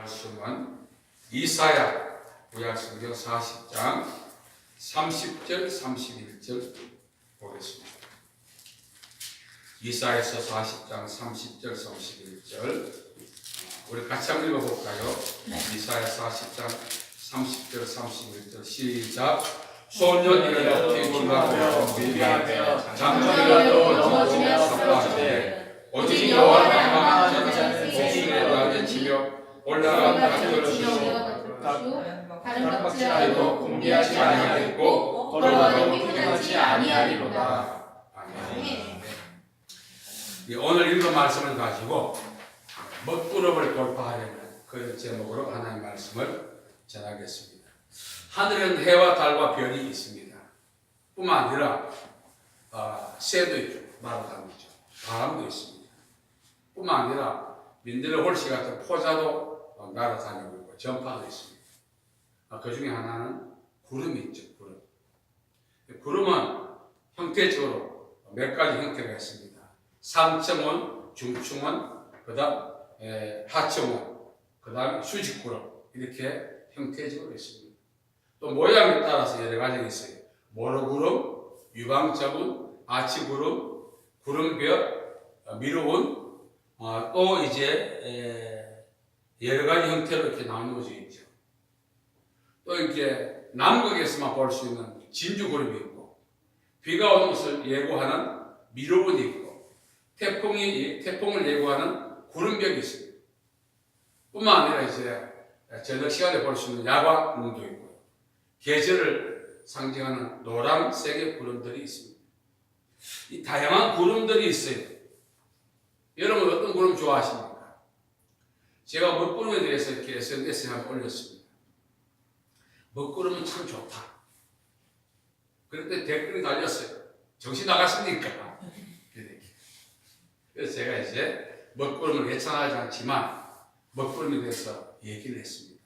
말씀은 이사야 구약성경 40장 30절 31절 보겠습니다. 이사야서 40장 30절 31절 우리 같이 한번 읽어볼까요? 네. 이사야 40장 30절 31절 시작. 소년이라도 뛰어나고 미비하며 장정이라도 넘어지며 삽하되 오직 여호와를 향한 자는 공중에 치며 올라간 강들을 주시고 다른 박지라도 공개하지 아니하겠고 걸어가도 휘둘리지 아니하리로다. 아멘. 오늘 읽은 말씀을 가지고 먹구름을 돌파하려는 그 제목으로 하나님의 말씀을 전하겠습니다. 하늘은 해와 달과 별이 있습니다. 뿐만 아니라 새도 있죠. 날아다니죠. 바람도 있습니다. 뿐만 아니라 민들레 홀씨 같은 포자도 날아다니고 있고 전파도 있습니다. 그 중에 하나는 구름이 있죠. 구름은 형태적으로 몇 가지 형태가 있습니다. 상층원, 중층원, 그 다음 하층원, 그 다음에 수직구름 이렇게 형태적으로 있습니다. 또 모양에 따라서 여러 가지가 있어요. 모로구름, 유광자군, 아치구름, 구름벽, 미루운, 또 이제 여러 가지 형태로 이렇게 나누어져 있죠. 또 이렇게 남극에서만 볼 수 있는 진주구름이 있고, 비가 오는 것을 예고하는 미루운이 있고, 태풍을 예고하는 구름벽이 있습니다. 뿐만 아니라 이제 저녁 시간에 볼 수 있는 야광문도 있고요. 계절을 상징하는 노란색의 구름들이 있습니다. 이 다양한 구름들이 있어요. 여러분 어떤 구름 좋아하십니까? 제가 먹구름에 대해서 이렇게 SNS에 한번 올렸습니다. 먹구름은 참 좋다. 그런데 댓글이 달렸어요. 정신 나갔습니까? 그래서 제가 이제 먹구름을 예찬하지 않지만 먹구름에 대해서 얘기를 했습니다.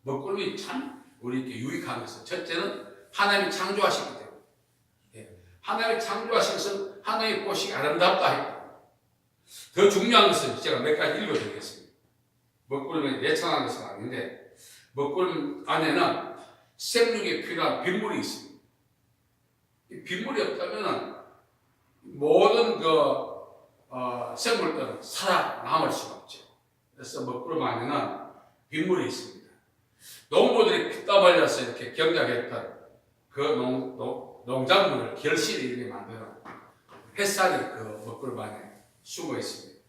먹구름이 참 우리에게 유익한 것은 첫째는 하나님이 창조하시기 때문에 하나님이 창조하신 것은 하나님이 보시기 아름답다 했고, 더 중요한 것은 제가 몇 가지 읽어드리겠습니다. 먹구름에 예찬한 것은 아닌데 먹구름 안에는 생육에 필요한 빗물이 있습니다. 이 빗물이 없다면 모든 생물들은 살아남을 수가 없죠. 그래서 먹구름 안에는 빗물이 있습니다. 농부들이 피땀 흘려서 이렇게 경작했던 그 농작물을 결실을 이렇게 만드는 햇살이 그 먹구름 안에 숨어 있습니다.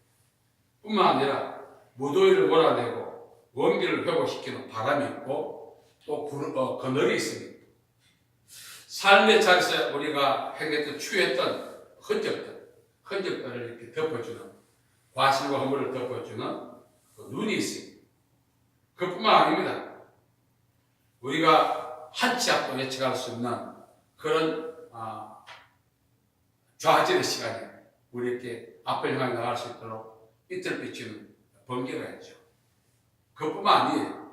뿐만 아니라 무더위를 몰아내고 원기를 회복시키는 바람이 있고 또 그늘이 있습니다. 삶의 자리에서 우리가 행했던 추했던 흔적들을 이렇게 덮어주는, 과실과 허물을 덮어주는 그 눈이 있습니다. 그뿐만 아닙니다. 우리가 한 치 앞도 예측할 수 없는 그런 좌절의 시간에 우리에게 앞을 향해 나갈 수 있도록 이틀 비추는 번개가 있죠. 그뿐만 아니에요.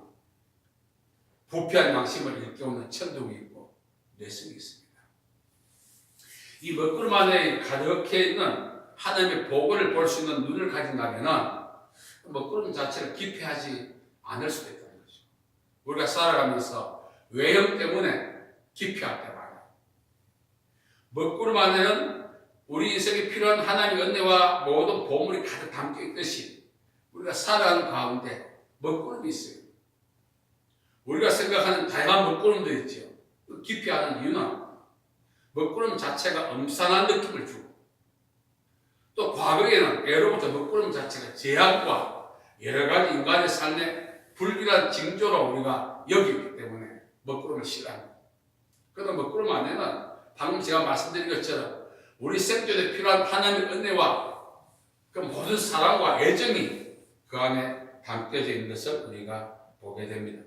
부패한 양심을 일깨우는 천둥이 있고 내성이 있습니다. 이 먹구름 안에 가득해 있는 하나님의 보고를 볼 수 있는 눈을 가진다면 먹구름 자체를 기피하지 않을 수도 있다는 거죠. 우리가 살아가면서 외형 때문에 기피할 때 많아요. 먹구름 안에는 우리 인생에 필요한 하나님의 은혜와 모든 보물이 가득 담겨 있듯이 우리가 살아가는 가운데 먹구름이 있어요. 우리가 생각하는 다양한 먹구름도 있죠. 기피하는 이유는 먹구름 자체가 음산한 느낌을 주고, 또 과거에는 예로부터 먹구름 자체가 제약과 여러 가지 인간의 삶에 불길한 징조로 우리가 여기기 때문에 먹구름을 싫어합니다. 그러나 먹구름 안에는 방금 제가 말씀드린 것처럼 우리 생존에 필요한 하나님의 은혜와 그 모든 사랑과 애정이 그 안에 담겨져 있는 것을 우리가 보게 됩니다.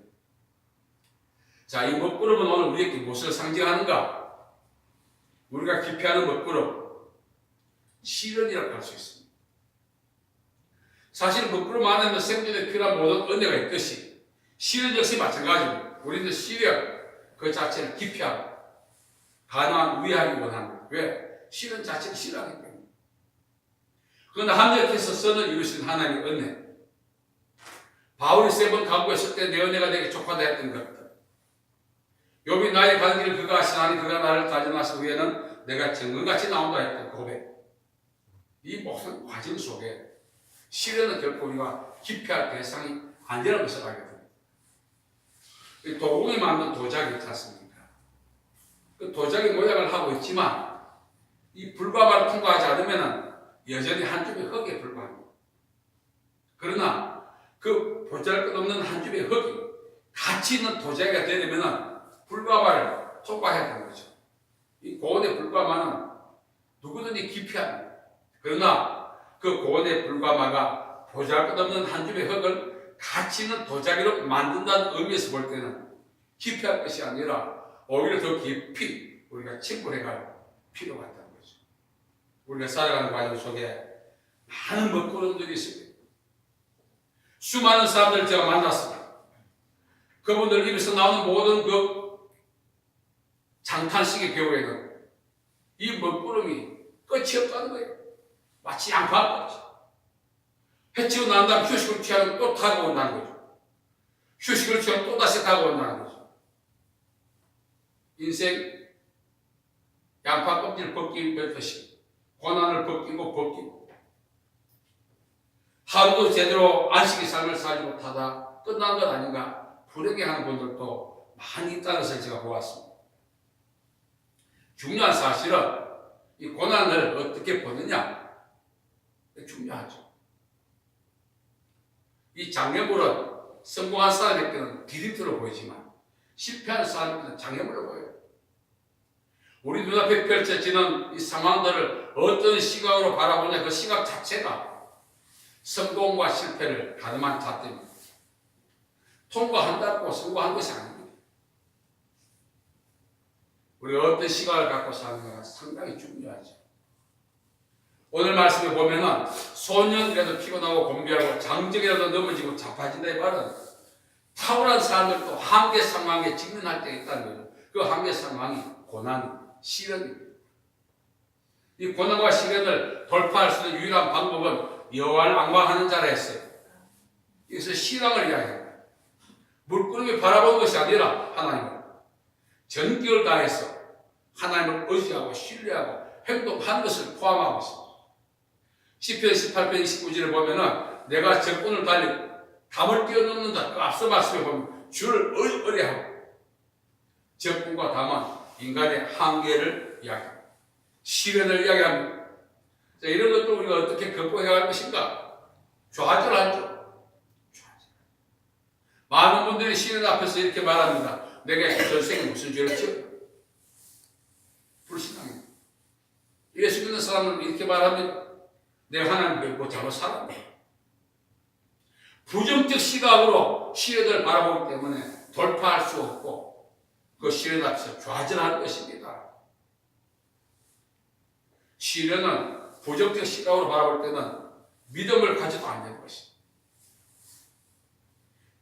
자, 이 먹구름은 오늘 우리에게 무엇을 상징하는가? 우리가 기피하는 먹구름, 시련이라고 할 수 있습니다. 사실 먹구름 안에는 생존에 필요한 모든 은혜가 있듯이 시련 역시 마찬가지입니다. 우리는 시련 그 자체를 기피하고 가능한 위하기 원합니다. 왜? 시련 자체를 싫어하기 때문에. 그러나 합력해서 선을 이루신 하나님의 은혜, 바울이 3번 강구했을 때 내 은혜가 내게 족하다 했던 것들. 욥이 나의 가는 길을 그가 아시나니 그가 나를 다져나서 후에는 내가 정금같이 나온다 했던 고백. 이 모든 과정 속에 시련은 결코 우리가 기피할 대상이 아니라는 것을 알게 됩니다. 도공이 만든 도자기 있지 않습니까? 그 도자기 모양을 하고 있지만 이 불가마를 통과하지 않으면 여전히 한 줌의 흙에 불과합니다. 그러나 그 보잘것없는 한 줌의 흙이 가치 있는 도자기가 되려면 불가마를 통과해야 하는 거죠. 이 고온의 불가마는 누구든지 기피합니다. 그러나 그 고온의 불가마가 보잘것없는 한 줌의 흙을 가치 있는 도자기로 만든다는 의미에서 볼 때는 기피할 것이 아니라 오히려 더 깊이 우리가 침몰해갈 필요가 있다는 거죠. 우리가 살아가는 과정 속에 많은 먹구름들이 있습니다. 수많은 사람들을 제가 만났습니다. 그분들 입에서 나오는 모든 그 장탄식의 경우에는 이 먹구름이 끝이 없다는 거예요. 마치 양파같이. 해치고 난 다음 휴식을 취하면 또 타고 온다는 거죠. 휴식을 취하면 또 다시 타고 온다는 거죠. 인생 양파 껍질 벗기 뱉듯이 고난을 벗기고 하루도 제대로 안식의 삶을 살지 못하다 끝난 것 아닌가 불행해하는 분들도 많이 있다는 것을 제가 보았습니다. 중요한 사실은 이 고난을 어떻게 보느냐 중요하죠. 이 장애물은 성공한 사람에게는 디딤돌로 보이지만 실패하는 사람에게는 장애물로 보여요. 우리 눈앞에 펼쳐지는 이 상황들을 어떤 시각으로 바라보냐 그 시각 자체가 성공과 실패를 가늠한 잣대입니다. 통과한다고 성공한 것이 아닙니다. 우리가 어떤 시각을 갖고 사는가가 상당히 중요하죠. 오늘 말씀에 보면은 소년이라도 피곤하고 공비하고 장정이라도 넘어지고 자빠진다 이 말은 탁월한 사람들도 한계 상황에 직면할 때 있다는 거예요. 그 한계 상황이 고난, 시련입니다. 이 고난과 시련을 돌파할 수 있는 유일한 방법은 여호와를 앙망하는 자라 했어요. 여기서 신앙을 이야기합니다. 물구름이 바라본 것이 아니라 하나님을 전격을 다해서 하나님을 의지하고 신뢰하고 행동하는 것을 포함하고 있습니다. 시편 18편 29절을 보면은 내가 적군을 달리고 담을 뛰어넘는다. 그 앞서 말씀에 보면 주를 의뢰하고 적군과 담은 인간의 한계를 이야기합니다. 시련을 이야기합니다. 자, 이런 것들 우리가 어떻게 극복해야 할 것인가? 좌절하죠. 많은 분들이 시련 앞에서 이렇게 말합니다. 내가 전생에 무슨 죄를 지었다. 불신앙입니다. 예수 믿는 사람은 이렇게 말합니다. 내가 하나님 믿고 잘못 살았다. 부정적 시각으로 시련을 바라보기 때문에 돌파할 수 없고 그 시련 앞에서 좌절할 것입니다. 시련은 부정적 시각으로 바라볼 때는 믿음을 가지도 않는 것입니다.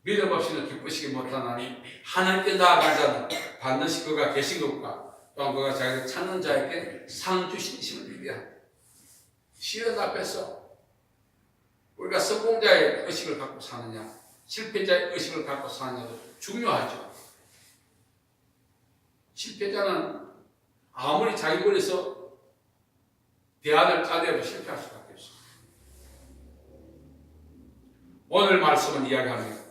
믿음 없이는 기쁘시기 못하나니 하나님께 나아간 자는 반드시 그가 계신 것과 또한 그가 자기를 찾는 자에게 상 주시심을 믿어야 시련 앞에서 우리가 성공자의 의식을 갖고 사느냐 실패자의 의식을 갖고 사느냐도 중요하죠. 실패자는 아무리 자기 머리에서 대안을 짜내도 실패할 수밖에 없습니다. 오늘 말씀은 이야기합니다.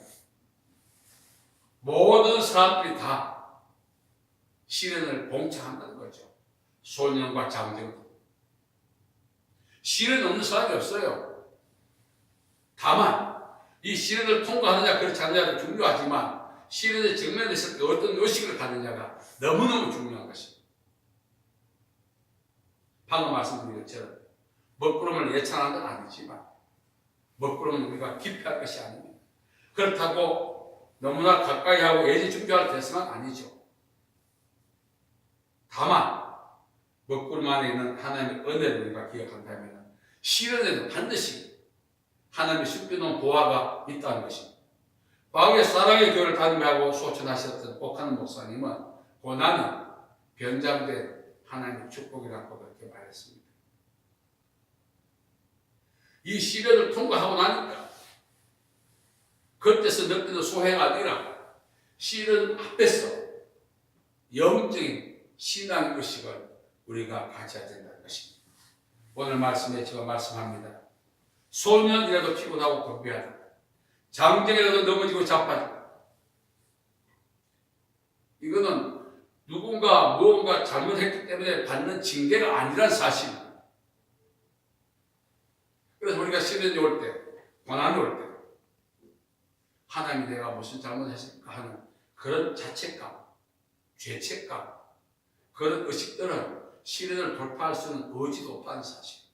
모든 사람들이 다 시련을 봉착한다는 거죠. 소년과 장정도. 시련 없는 사람이 없어요. 다만 이 시련을 통과하느냐 그렇지 않느냐도 중요하지만 시련에 직면했을 때 어떤 의식을 갖느냐가 너무너무 중요한 것입니다. 방금 말씀드린 것처럼 먹구름을 예찬한 건 아니지만 먹구름은 우리가 기피할 것이 아닙니다. 그렇다고 너무나 가까이 하고 애지중지할 대상은 아니죠. 다만 먹구름 안에 있는 하나님의 은혜를 우리가 기억한다면 시련에도 반드시 하나님의 숨겨놓은 보화가 있다는 것입니다. 과거에 사랑의 교회를 다니며 소천하셨던 옥하는 목사님은 고난이 변장된 하나님의 축복이라고 그렇게 말했습니다. 이 시련을 통과하고 나니까 겉에서 느끼는 소해가 아니라 실은 앞에서 영적인 신앙의 의식을 우리가 가져야 된다는 것입니다. 오늘 말씀에 제가 말씀합니다. 소년이라도 피곤하고 건배하다. 장정이라도 넘어지고 자빠지다. 이거는 누군가 무언가 잘못했기 때문에 받는 징계가 아니란 사실입니다. 그래서 우리가 시련이 올 때, 고난이 올 때, 하나님이 내가 무슨 잘못했을까 하는 그런 자책감, 죄책감, 그런 의식들은 시련을 돌파할 수 있는 의지도 없다는 사실.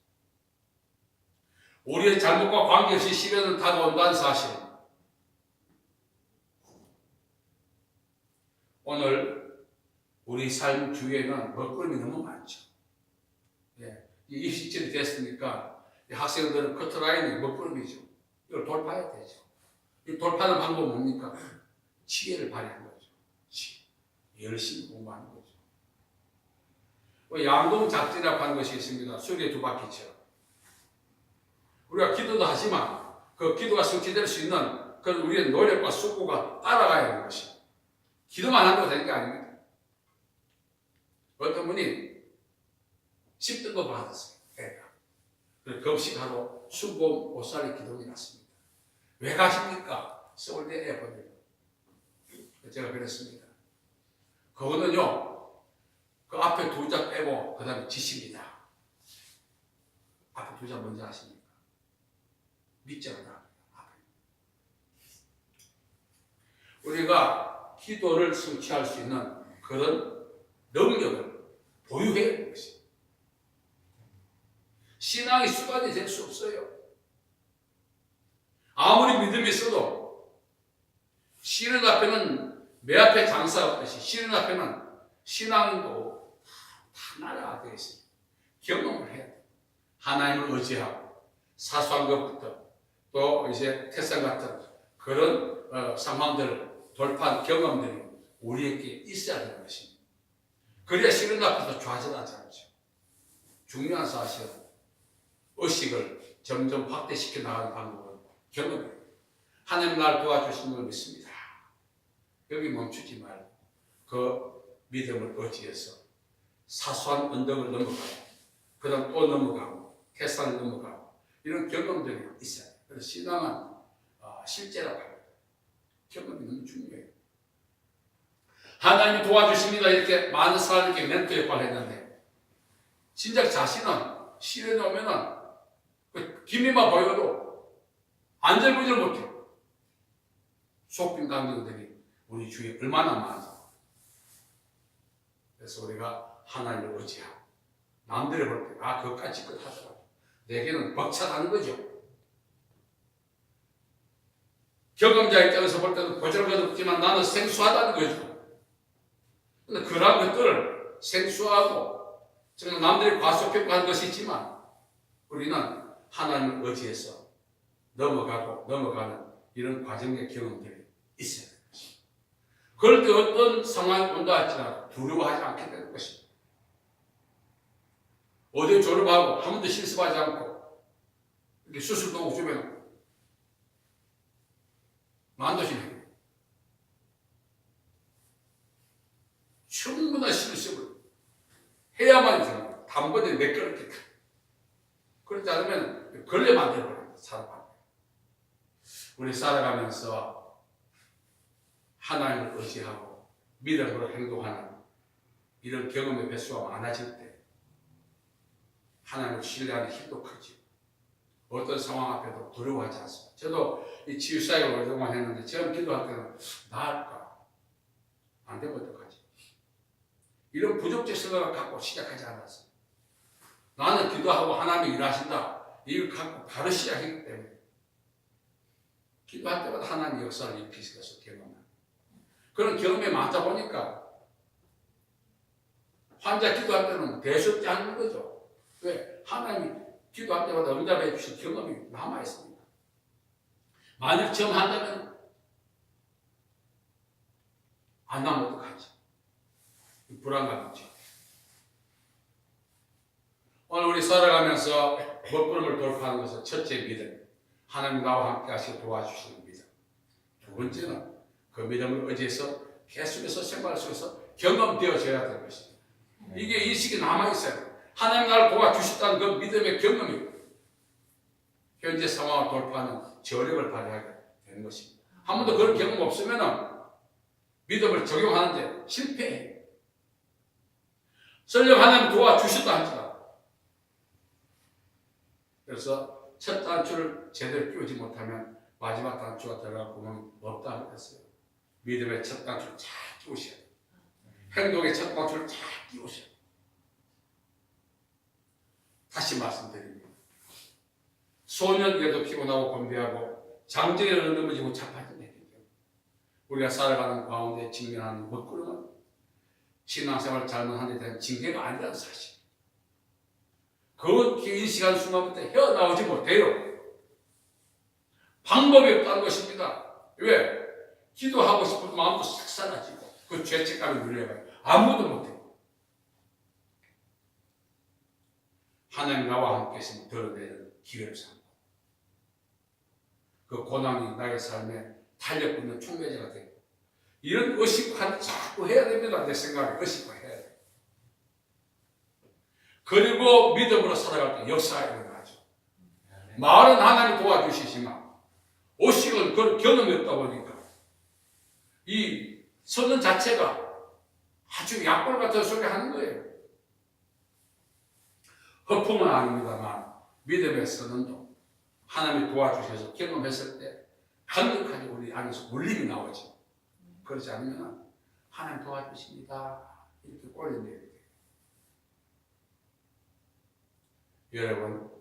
우리의 잘못과 관계없이 시련을 다가온다는 사실. 오늘 우리 삶 주위에는 먹구름이 너무 많죠. 예, 이 시절이 됐으니까 학생들은 커트라인이 먹구름이죠. 이걸 돌파해야 되죠. 이 돌파하는 방법은 뭡니까? 지혜를 발휘하는 거죠. 지혜. 열심히 공부하는 거죠. 양동작지라고 하는 것이 있습니다. 수리의 두 바퀴죠. 우리가 기도도 하지만 그 기도가 성취될 수 있는 그런 우리의 노력과 수고가 따라가야 하는 것이. 기도만 하면 되는 게 아닙니다. 어떤 분이 10등급 받았어요. 그래서 급식하러 수고 옷살이 기도이 났습니다. 왜 가십니까? 서울대 에어포트요. 제가 그랬습니다. 그거는요, 그 앞에 두 자 빼고 그 다음에 지십니다. 앞에 두 자 뭔지 아십니까? 밑자가 앞에. 우리가 기도를 성취할 수 있는 그런 능력을 보유해야 하는 것입니다. 신앙이 습관이 될 수 없어요. 아무리 믿음이 있어도 시련 앞에는 매 앞에 장사 없듯이 시련 앞에는 신앙도 다 날아가게 있습니다. 경험을 해야 돼요. 하나님을 의지하고 사소한 것부터 또 이제 태산 같은 그런 상황들을 돌파한 경험들이 우리에게 있어야 되는 것입니다. 그래야 시련 앞에서 좌절하지 않죠. 중요한 사실은 의식을 점점 확대시켜 나가는 방법은 경험이에요. 하나님 나를 도와주시는 걸 믿습니다. 여기 멈추지 말고 그 믿음을 의지해서 사소한 언덕을 넘어가고 그 다음 또 넘어가고 태산을 넘어가고 이런 경험들이 있어요. 그래서 신앙은 실제라고 합니다. 경험이 너무 중요해요. 하나님이 도와주십니다. 이렇게 많은 사람에게 멘토 역할을 했는데 진작 자신은 시련이 오면은 그 기미만 보여도 안절부절 못해요. 속빈 강경들이 우리 주위에 얼마나 많아. 그래서 우리가 하나님을 의지하고 남들을 볼 때 그것까지 하더라고. 내게는 벅차다는 거죠. 경험자 입장에서 볼 때는 보잘것없지만 나는 생소하다는 거죠. 근데 그러한 것들을 생소하고 정말 남들이 과소평가하는 것이 있지만 우리는 하나님을 의지해서 넘어가는 이런 과정의 경험들이 있어야 되는 것입니다. 그럴 때 어떤 상황이 온다 할지라도 두려워하지 않게 되는 것입니다. 어디 졸업하고 한 번도 실습하지 않고 이렇게 수술도 오고 주면 만도시네. 충분한 실습을 해야만 되는 단번에 매끄럽게. 그렇지 않으면 걸려 만들어버려요. 살아가면. 우리 살아가면서 하나님을 의지하고 믿음으로 행동하는 이런 경험의 횟수가 많아질 때 하나님을 신뢰하는 힘도 크죠. 어떤 상황 앞에도 두려워하지 않습니다. 저도 이 치유사역을 오랫동안 했는데 처음 기도할 때는 나을까? 안 되면 어떡하지? 이런 부족적 생각을 갖고 시작하지 않았어요. 나는 기도하고 하나님이 일하신다. 이걸 갖고 바로 시작했기 때문에 기도할 때마다 하나님의 역사를 일으키셔서 경험합니다. 그런 경험이 많다 보니까 환자 기도할 때는 대수롭지 않는 거죠. 왜? 하나님이 기도할 때마다 응답해 주신 경험이 남아있습니다. 만약 처음 한다면 안 나면 어떡하지? 불안감이죠. 오늘 우리 살아가면서 먹구름을 돌파하는 것은 첫째 믿음. 하나님 나와 함께 하시고 도와주시는 믿음. 번째는 그 믿음을 의지해서 계속해서 생활 속에서 경험되어져야 될 것입니다. 이게 인식이 남아있어요. 하나님 나를 도와주셨다는 그 믿음의 경험이 현재 상황을 돌파하는 저력을 발휘하게 되는 것입니다. 한 번도 그런 경험 없으면 믿음을 적용하는데 실패해요. 설령 하나님 도와주셨다 할지라도. 그래서 첫 단추를 제대로 끼우지 못하면 마지막 단추가 들어갈 구멍이 없다고 했어요. 믿음의 첫 단추를 잘 끼우셔야 돼요. 행동의 첫 단추를 잘 끼우셔야 돼요. 다시 말씀드립니다. 소년기에도 피곤하고 건배하고 장정에는 넘어지고 자빠진 얘기죠. 우리가 살아가는 가운데 직면하는 먹구름은 신앙생활을 잘못한 데 대한 징계가 아니라는 사실. 그렇게 인식한 순간부터 헤어나오지 못해요. 방법이 없다는 것입니다. 왜? 기도하고 싶은 마음도 싹 사라지고 그 죄책감이 눌려가요. 아무도 못해요. 하나님 나와 함께 있으면 드러내는 기회를 삼고 그 고난이 나의 삶에 달려붙는 촉매제가 되고 이런 의식화를 자꾸 해야 됩니다. 내 생각에 의식화해야 돼요. 그리고 믿음으로 살아갈 때 역사가 일어나죠. 말은 하나님 도와주시지만 의식은 그런 경험이 없다 보니까 이 선언 자체가 아주 약골 같은 소리 하는 거예요. 허풍은 아닙니다만 믿음의 선언도 하나님이 도와주셔서 경험했을 때 강력하게 우리 안에서 울림이 나오죠. 그렇지 않으면 하나님 도와주십니다. 이렇게 꼴려내야 돼요. 여러분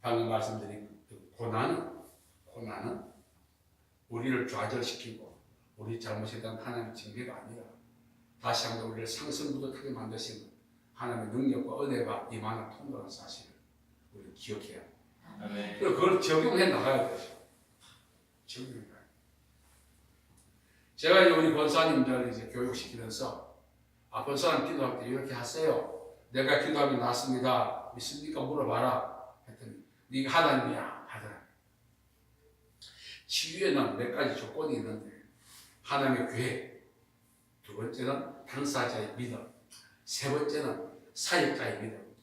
방금 말씀드린 고난은 우리를 좌절시키고 우리 잘못에 대한 하나님의 징계가 아니라 다시 한번 우리를 상승부득하게 만드시는 하나님의 능력과 은혜가 임하는 통로라는 사실을 우리는 기억해야 합니다. 그리고 그걸 적용해 나가야 되죠. 적용해 나가야 돼요. 제가 우리 권사님들 이제 교육시키면서 권사님 기도할 때 이렇게 하세요. 내가 기도하면 낫습니다. 믿습니까? 물어봐라. 했더니 네가 하나님이야 하더라. 치유에는 몇 가지 조건이 있는데 하나님의 계획, 두 번째는 당사자의 믿음, 세 번째는 사역자의 믿음,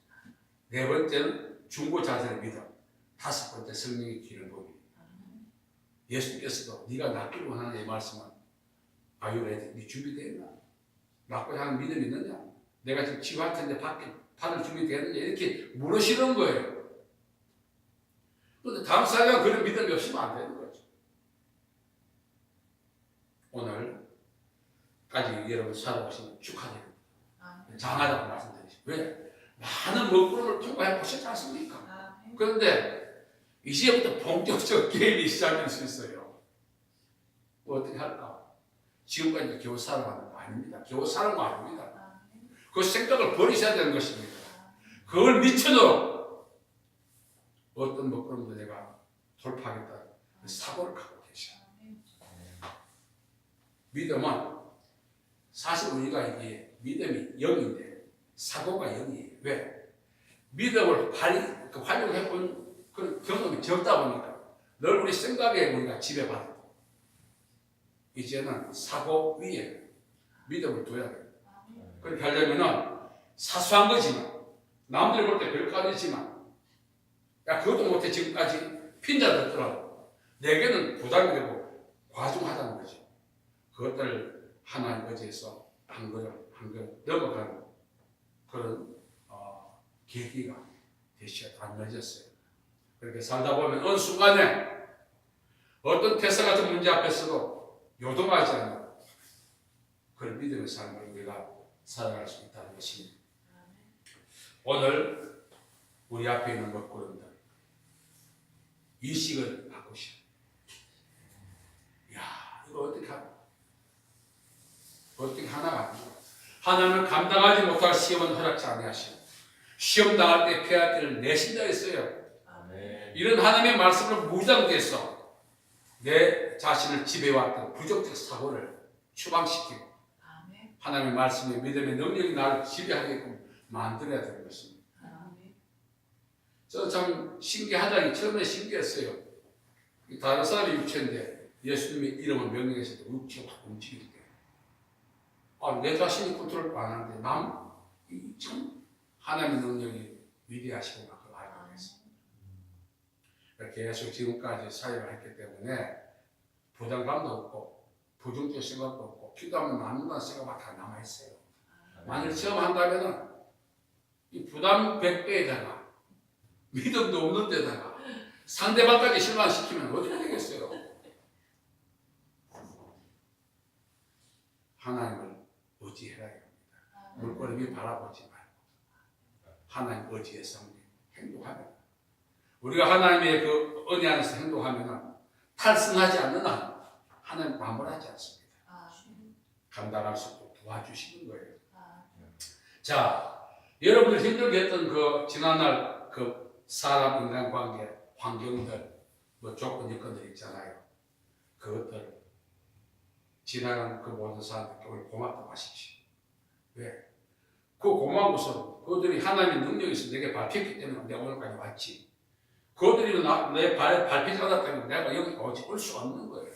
네 번째는 중보자들의 믿음, 다섯 번째 성령의 기름 부음이. 예수께서도 네가 낫기를 원하는 이 말씀은 Are you ready? 네 준비되어 있나? 낫고자 하는 믿음이 있느냐? 내가 지금 치유할 텐데 받을 준비되었느냐? 이렇게 물으시는 거예요. 그런데 당사자가 그런 믿음이 없으면 안 되는 거죠. 오늘까지 여러분 살아오시면 축하드립니다. 장하다고 말씀드리죠. 왜? 많은 먹구름을 통과해 보셨지 않습니까? 그런데 이제부터 본격적 게임이 시작될 수 있어요. 뭐 어떻게 할까? 지금까지 겨우 살아가는 거 아닙니다. 겨우 사는 거 아닙니다. 그 생각을 버리셔야 되는 것입니다. 그걸 미쳐도록 어떤 먹구름도 내가 돌파하겠다 사고를 갖고 계셔요. 믿음은 사실 우리가 이게 믿음이 0인데 사고가 0이에요. 왜? 믿음을 활용해 본 그런 경험이 적다 보니까 늘 우리 생각에 우리가 지배받고 이제는 사고 위에 믿음을 둬야 돼요. 그렇게 하려면 사소한 거지만 남들이 볼 때 별거 아니지만 야 그것도 못해 지금까지 핀자 듣더라도 내게는 부담이 되고 과중하다는 거죠. 그것들을 하나님 의지해서 한 걸음 한 걸음 넘어가는 그런 계기가 되셔야 안 늦었어요. 그렇게 살다 보면 어느 순간에 어떤 태세 같은 문제 앞에서도 요동하지 않는 그런 믿음의 삶을 우리가 살아갈 수 있다는 것입니다. 오늘 우리 앞에 있는 먹구름들 인식을 바꾸시오. 야 이거 어떻게 하나? 어떻게 하나가 아니고 하나님은 감당하지 못할 시험은 허락지 아니하시고 시험 당할 때 피할 길을 내신다 했어요. 이런 하나님의 말씀을 무장돼서 내 자신을 지배해왔던 부정적 사고를 추방시키고 하나님의 말씀의 믿음의 능력이 나를 지배하게끔 만들어야 되는 것입니다. 저는 참 신기하다니 처음에 신기했어요. 다른 사람이 유치인데 예수님의 이름을 명령했을 때 육체가 확 움직일 때, 내 자신이 컨트롤 안 하는데 참 하나님의 능력이 위대하시구나 그걸 알게 됐습니다. 계속 지금까지 사역을 했기 때문에 부담감도 없고 부정적 생각도 없고 기도하면 남는다는 생각만 다 남아있어요. 만일 처음 한다면은 이 부담 100배에다가 믿음도 없는 데다가 상대방까지 실망시키면 어떻게 되겠어요? 하나님을 의지해야 합니다. 물꼬를 바라보지 말고 하나님 의지해서 행동하면, 우리가 하나님의 그 은혜 안에서 행동하면 탈승하지 않는 한 하나님 반발하지 않습니다. 감당할 수 있도록 도와주시는 거예요. 자, 여러분들 힘들게 했던 그 지난날 그 사람 인간관계 환경들 조건 여건들 있잖아요. 그것들 지나간 그 모든 사람들께 우리 고맙다고 하십시오. 왜? 그 고마운 것은 그들이 하나님의 능력이 있어 내게 밟혔기 때문에 내가 오늘까지 왔지. 그들이 내 발에 밟히지 않았다면 내가 여기 올 수 없는 거예요.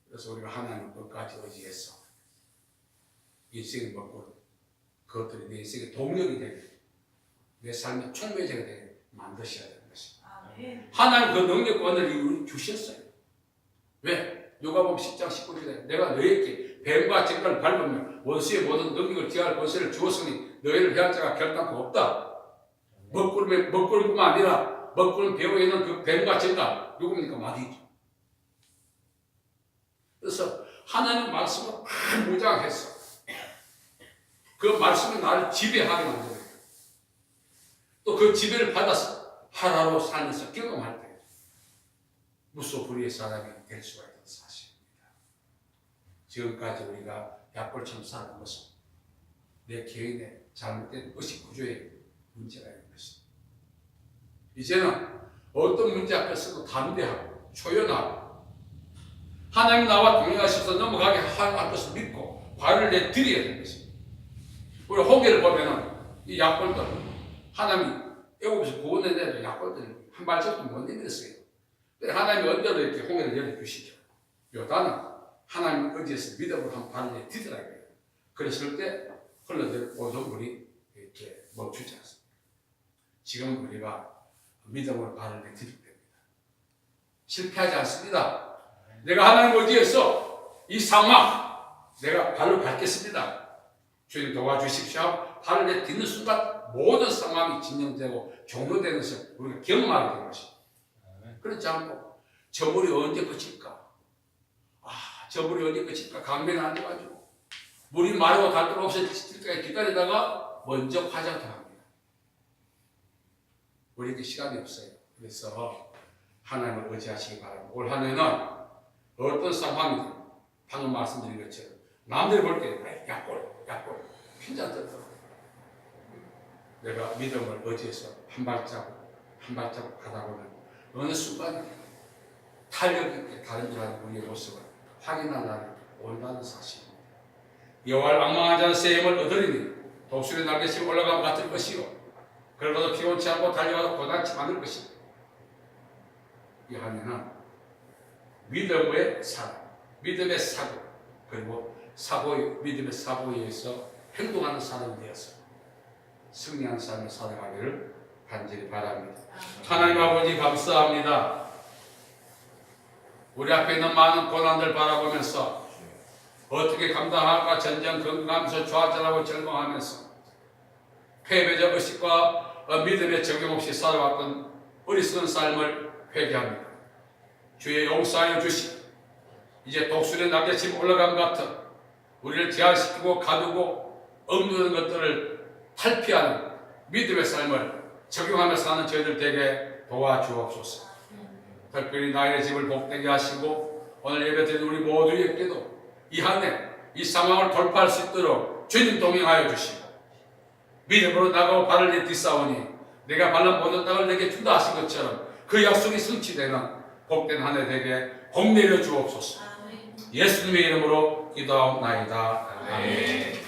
그래서 우리가 하나님 끝까지 의지해서 인생을 먹고 그것들이 내 인생의 동력이 되게, 내 삶의 촉매제가 되게 만드셔야 되는 것입니다. 하나님 그 능력과 은혜를 주셨어요. 왜? 요가복음 10장 19절에 내가 너희에게 뱀과 쟁과를 밟으며 원수의 모든 능력을 제할 권세를 주었으니 너희를 해할 자가 결단코 없다. 먹구름뿐만 아니라 먹구름 배후에 있는 그 뱀과 쟁과 누굽니까? 마귀죠. 그래서 하나님 말씀을 다 무장했어. 그 말씀이 나를 지배하게 만들어요. 또 그 지배를 받아서 하나로 살면서 경험할 때 무소불위의 사람이 될 수가 있는 사실입니다. 지금까지 우리가 약골처럼 사는 것은 내 개인의 잘못된 의식 구조의 문제가 있는 것입니다. 이제는 어떤 문제 앞에서도 담대하고 초연하고 하나님 나와 동행하셔서 넘어가게 할 것을 믿고 발을 내드려야 되는 것입니다. 우리 홍해를 보면은 이 약골들 하나님이 애굽에서 구원해내도 약골들이 한 발짝도 못 내밀었어요. 하나님이 언제로 이렇게 홍해를 열어주시죠. 요단은 하나님 의지에서 믿음으로 한 발을 내디더라고요. 그랬을 때 흘러들 모든 물이 이렇게 멈추지 않습니다. 지금 우리가 믿음으로 발을 내디딜 때입니다. 실패하지 않습니다. 내가 하나님 의지에서 이 상황 내가 발을 밟겠습니다. 주님 도와주십시오. 발을 내딛는 순간 모든 상황이 진정되고 종료되는 것을 우리가 경험하게 되는 것입니다. 그렇지 않고 저 물이 언제 그칠까? 저 물이 언제 그칠까? 강변에 앉아가지고 물이 마르고 닳도록 없어질 때까지 기다리다가 먼저 화장터 합니다. 우리에게 시간이 없어요. 그래서 하나님을 의지하시기 바랍니다. 올 한 해는 어떤 상황이든 방금 말씀드린 것처럼 남들이 볼 때 약골 괜찮더라고요. 내가 믿음을 의지해서 한 발자국 가다 보면 어느 순간 탄력 있게 다른 사람 우리의 모습을 확인하는 날이 온다는 사실입니다. 여호와를 앙망한 자는 새 힘을 얻으리니 독수리 날개씩 올라가면 같을 것이요 그러고도 피곤치 않고 달려가도 고단치 않을 것입니다. 이 하면은 믿음의 삶, 믿음의 사고, 그리고 믿음의 사고에 의해서 행동하는 사람이 되어서 승리하는 삶을 살아가기를 간절히 바랍니다. 하나님 아버지 감사합니다. 우리 앞에 있는 많은 고난들 바라보면서 어떻게 감당할까 전전 건강하면서 좌절하고 절망하면서 패배적 의식과 믿음의 적용 없이 살아왔던 어리석은 삶을 회개합니다. 주의 용서하여 주시고 이제 독수리 날개치고 올라간 것 같은 우리를 제한시키고 가두고 억누르는 것들을 탈피하는 믿음의 삶을 적용하며 사는 저희들 되게 도와주옵소서. 특별히 나의 집을 복되게 하시고 오늘 예배드린 우리 모두에게도 이 한 해 이 상황을 돌파할 수 있도록 주님 동행하여 주시고 믿음으로 나가고 발을 내딛사오니 내가 발른 모든 땅을 내게 준다 하신 것처럼 그 약속이 성취되는 복된 한 해 되게 복 내려 주옵소서. 예수님의 이름으로 기도하옵나이다. 아멘.